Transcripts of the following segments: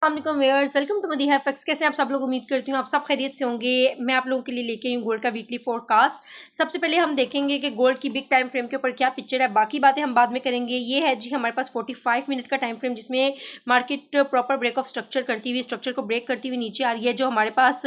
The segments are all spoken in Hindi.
Viewers, welcome to Madiha FX. कैसे आप सब लोग? उम्मीद करती हूँ आप सब खैरियत से होंगे। मैं आप लोगों के लिए लेके आई हूँ गोल्ड का वीकली फोरकास्ट। सबसे पहले हम देखेंगे कि गोल्ड की बिग टाइम फ्रेम के ऊपर क्या पिक्चर है, बाकी बातें हम बाद में करेंगे। ये है जी हमारे पास 45 मिनट का टाइम फ्रेम, जिसमें market proper break of structure करती हुई, स्ट्रक्चर को ब्रेक करती हुई नीचे आ रही है। जो हमारे पास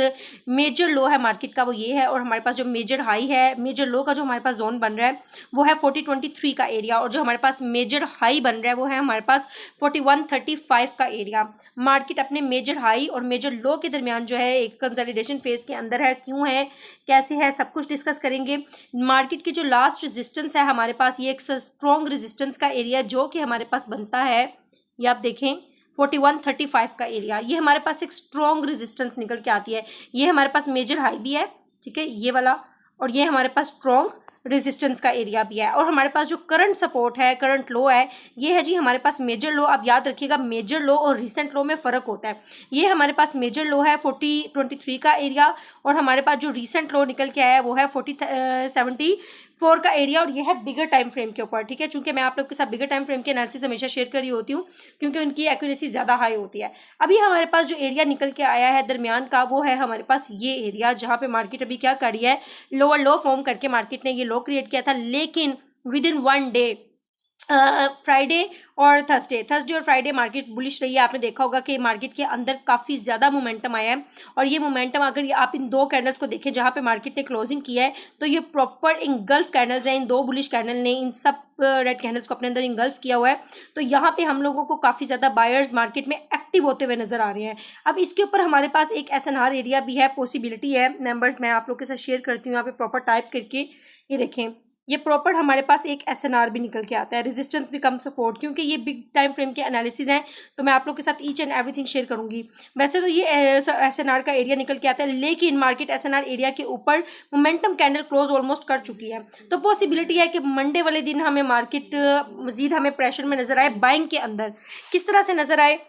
मेजर लो है मार्केट का वो ये है, और हमारे पास जो मेजर हाई है, मेजर लो का जो हमारे पास जोन बन रहा है वो है 4023 का एरिया, और जो हमारे पास मेजर हाई बन रहा है वो है हमारे पास 4135 का एरिया। मार्केट अपने मेजर हाई और मेजर लो के दरमियान जो है एक कंसोलिडेशन फेज के अंदर है। क्यों है, कैसे है, सब कुछ डिस्कस करेंगे। मार्केट की जो लास्ट रेजिस्टेंस है हमारे पास, ये एक स्ट्रॉन्ग रेजिस्टेंस का एरिया जो कि हमारे पास बनता है, ये आप देखें 4135 का एरिया। ये हमारे पास एक स्ट्रॉन्ग रेजिस्टेंस निकल के आती है। ये हमारे पास मेजर हाई भी है, ठीक है, ये वाला, और ये हमारे पास स्ट्रॉन्ग रेजिस्टेंस का एरिया भी है। और हमारे पास जो करंट सपोर्ट है, करंट लो है, ये है जी हमारे पास मेजर लो। आप याद रखिएगा, मेजर लो और रिसेंट लो में फ़र्क होता है। ये हमारे पास मेजर लो है 4023 का एरिया, और हमारे पास जो रिसेंट लो निकल के आया है वो है 4074 का एरिया, और ये है बिगर टाइम फ्रेम के ऊपर, ठीक है। चूंकि मैं आप लोग के साथ बिगर टाइम फ्रेम के एनालिसिस हमेशा शेयर कर रही होती हूँ, क्योंकि उनकी एक्यूरेसी ज़्यादा हाई होती है। अभी हमारे पास जो एरिया निकल के आया है दरमियान का, वो है हमारे पास ये एरिया, जहाँ पे मार्केट अभी क्या कर रही है, लोअर लो फॉर्म करके मार्केट ने ये लो क्रिएट किया था। लेकिन with in one day, Friday और थर्सडे और फ्राइडे मार्केट बुलिश रही है। आपने देखा होगा कि मार्केट के अंदर काफ़ी ज़्यादा मोमेंटम आया है, और ये मोमेंटम अगर आप इन दो कैंडल्स को देखें जहाँ पे मार्केट ने क्लोजिंग किया है, तो ये प्रॉपर इंगल्फ कैंडल्स हैं। इन दो बुलिश कैंडल ने इन सब रेड कैंडल्स को अपने अंदर इंगल्फ किया हुआ है। तो यहाँ पे हम लोगों को काफ़ी ज़्यादा बायर्स मार्केट में एक्टिव होते हुए नजर आ रहे हैं। अब इसके ऊपर हमारे पास एक SNR एरिया भी है, पॉसिबिलिटी है। नंबर्स मैं आप लोग के साथ शेयर करती हूँ यहाँ पे प्रॉपर टाइप करके। ये देखें, ये प्रॉपर हमारे पास एक SNR भी निकल के आता है, रेजिस्टेंस भी कम सपोर्ट। क्योंकि ये बिग टाइम फ्रेम के एनालिसिस हैं, तो मैं आप लोग के साथ ईच एंड एवरीथिंग शेयर करूंगी। वैसे तो ये SNR का एरिया निकल के आता है, लेकिन मार्केट SNR एरिया के ऊपर मोमेंटम कैंडल क्लोज ऑलमोस्ट कर चुकी है। तो पॉसिबिलिटी है कि मंडे वाले दिन हमें मार्केट मजीद हमें प्रेशर में नजर आए, बाइंग के अंदर। किस तरह से नजर आए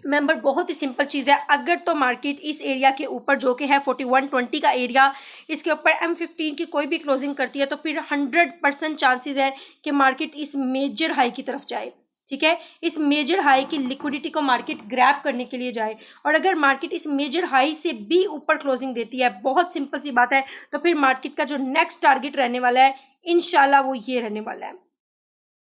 मेंबर, बहुत ही सिंपल चीज़ है। अगर तो मार्केट इस एरिया के ऊपर जो कि है 4120 का एरिया, इसके ऊपर M15 की कोई भी क्लोजिंग करती है, तो फिर 100% चांसेस है कि मार्केट इस मेजर हाई की तरफ जाए, ठीक है। इस मेजर हाई की लिक्विडिटी को मार्केट ग्रैब करने के लिए जाए। और अगर मार्केट इस मेजर हाई से भी ऊपर क्लोजिंग देती है, बहुत सिंपल सी बात है, तो फिर मार्केट का जो नेक्स्ट टारगेट रहने वाला है इंशाल्लाह वो ये रहने वाला है,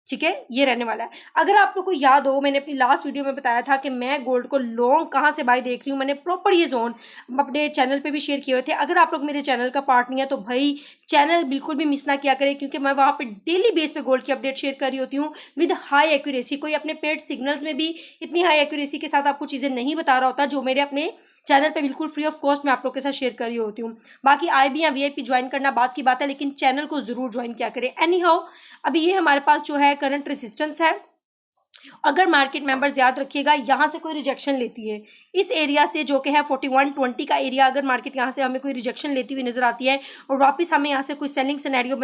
ठीक है, ये रहने वाला है। अगर आप लोग को याद हो, मैंने अपनी लास्ट वीडियो में बताया था कि मैं गोल्ड को लॉन्ग कहाँ से बाय देख रही हूँ। मैंने प्रॉपर ये जोन अपने चैनल पे भी शेयर किए हुए थे। अगर आप लोग मेरे चैनल का पार्ट नहीं है तो भाई चैनल बिल्कुल भी मिस ना किया करें, क्योंकि मैं वहाँ पे डेली बेस पे गोल्ड की अपडेट शेयर कर रही होती हूँ विद हाई एक्यूरेसी। कोई अपने पेड सिग्नल्स में भी इतनी हाई एक्यूरेसी के साथ आपको चीज़ें नहीं बता रहा होता, जो मेरे अपने चैनल पे बिल्कुल फ्री ऑफ कॉस्ट मैं आप लोग के साथ शेयर कर रही होती हूँ। बाकी IB या VIP ज्वाइन करना बात की बात है, लेकिन चैनल को जरूर ज्वाइन किया करें। एनी हाउ, अभी ये हमारे पास जो है करंट रेजिस्टेंस है। अगर मार्केट मेंबर्स याद रखिएगा, यहाँ से कोई रिजेक्शन लेती है इस एरिया से जो कि है 4120 का एरिया, अगर मार्केट यहाँ से हमें कोई रिजेक्शन लेती हुई नजर आती है और वापस हमें यहाँ से कोई सेलिंग सिनेरियो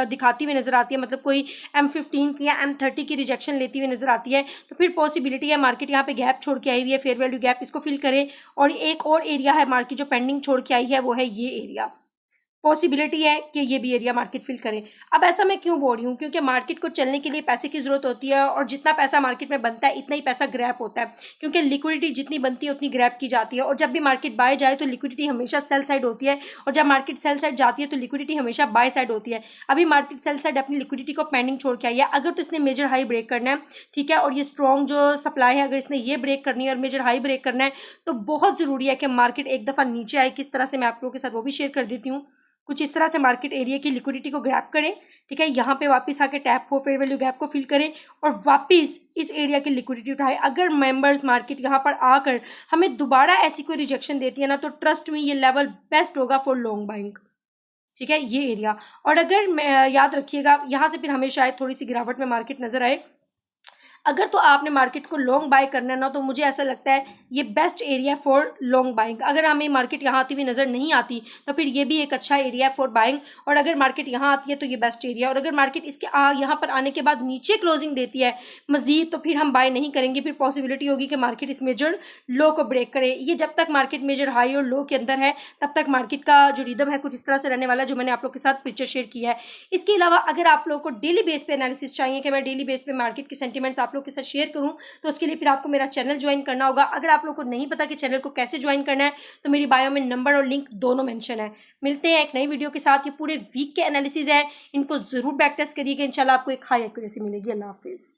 दिखाती हुई नजर आती है, मतलब कोई M15 की या M30 की रिजेक्शन लेती हुई नजर आती है, तो फिर पॉसिबिलिटी है मार्केट यहाँ पे गैप छोड़ के आई हुई है, फेयर वैल्यू गैप, इसको फिल करे। और एक और एरिया है मार्केट जो पेंडिंग छोड़ के आई है, वो है ये एरिया। पॉसिबिलिटी है कि ये भी एरिया मार्केट फिल करें। अब ऐसा मैं क्यों बोल रही हूँ, क्योंकि मार्केट को चलने के लिए पैसे की जरूरत होती है, और जितना पैसा मार्केट में बनता है इतना ही पैसा ग्रैप होता है, क्योंकि लिक्विडिटी जितनी बनती है उतनी ग्रैप की जाती है। और जब भी मार्केट बाय जाए तो लिक्विडिटी हमेशा सेल साइड होती है, और जब मार्केट सेल साइड जाती है तो लिक्विडिटी हमेशा बाय साइड होती है। अभी मार्केट सेल साइड अपनी लिक्विडिटी को पेंडिंग छोड़ के आई है। अगर तो इसने मेजर हाई ब्रेक करना है, ठीक है, और ये स्ट्रॉन्ग जो सप्लाई है, अगर इसने ये ब्रेक करनी है और मेजर हाई ब्रेक करना है, तो बहुत जरूरी है कि मार्केट एक दफा नीचे आए। किस तरह से मैं आप लोगों के साथ वो भी शेयर कर देती हूँ। कुछ इस तरह से मार्केट एरिया की लिक्विडिटी को ग्रैब करें, ठीक है, यहाँ पे वापस आके टैप हो, फेयर वैल्यू गैप को फिल करें और वापस इस एरिया की लिक्विडिटी उठाए। अगर मेंबर्स मार्केट यहाँ पर आकर हमें दोबारा ऐसी कोई रिजेक्शन देती है ना, तो ट्रस्ट में ये लेवल बेस्ट होगा फॉर लॉन्ग बाइंग, ठीक है, ये एरिया। और अगर याद रखिएगा, यहाँ से फिर हमें शायद थोड़ी सी गिरावट में मार्केट नजर आए। अगर तो आपने मार्केट को लॉन्ग बाय करना है ना, तो मुझे ऐसा लगता है ये best area for long buying. अगर हमें मार्केट यहाँ आती हुई नज़र नहीं आती, तो फिर ये भी एक अच्छा एरिया फॉर बाइंग। और अगर मार्केट यहाँ आती है तो ये बेस्ट एरिया। और अगर मार्केट इसके यहाँ पर आने के बाद नीचे क्लोजिंग देती है मजीद, तो फिर हम बाय नहीं करेंगे। फिर पॉसिबिलिटी होगी कि मार्केट इस मेजर लो को ब्रेक करे। ये जब तक मार्केट मेजर हाई और लो के अंदर है, तब तक मार्केट का जो रिदम है कुछ इस तरह से रहने वाला है, जो मैंने आप लोग के साथ पिक्चर शेयर किया है। इसके अलावा अगर आप लोग को डेली बेस पे एनालिसिस चाहिए कि मैं डेली बेस पे मार्केट के सेंटिमेंट्स आप आप लोग के साथ शेयर करूँ, तो उसके लिए फिर आपको मेरा चैनल ज्वाइन करना होगा। अगर आप लोग को नहीं पता कि चैनल को कैसे ज्वाइन करना है, तो मेरी बायो में नंबर और लिंक दोनों मेंशन है। मिलते हैं एक नई वीडियो के साथ। ये पूरे वीक के एनालिसिस है, इनको ज़रूर बैक टेस्ट करिएगा, इंशाल्लाह आपको एक हाई एक्यूरेसी मिलेगी। अल्लाह हाफिज़।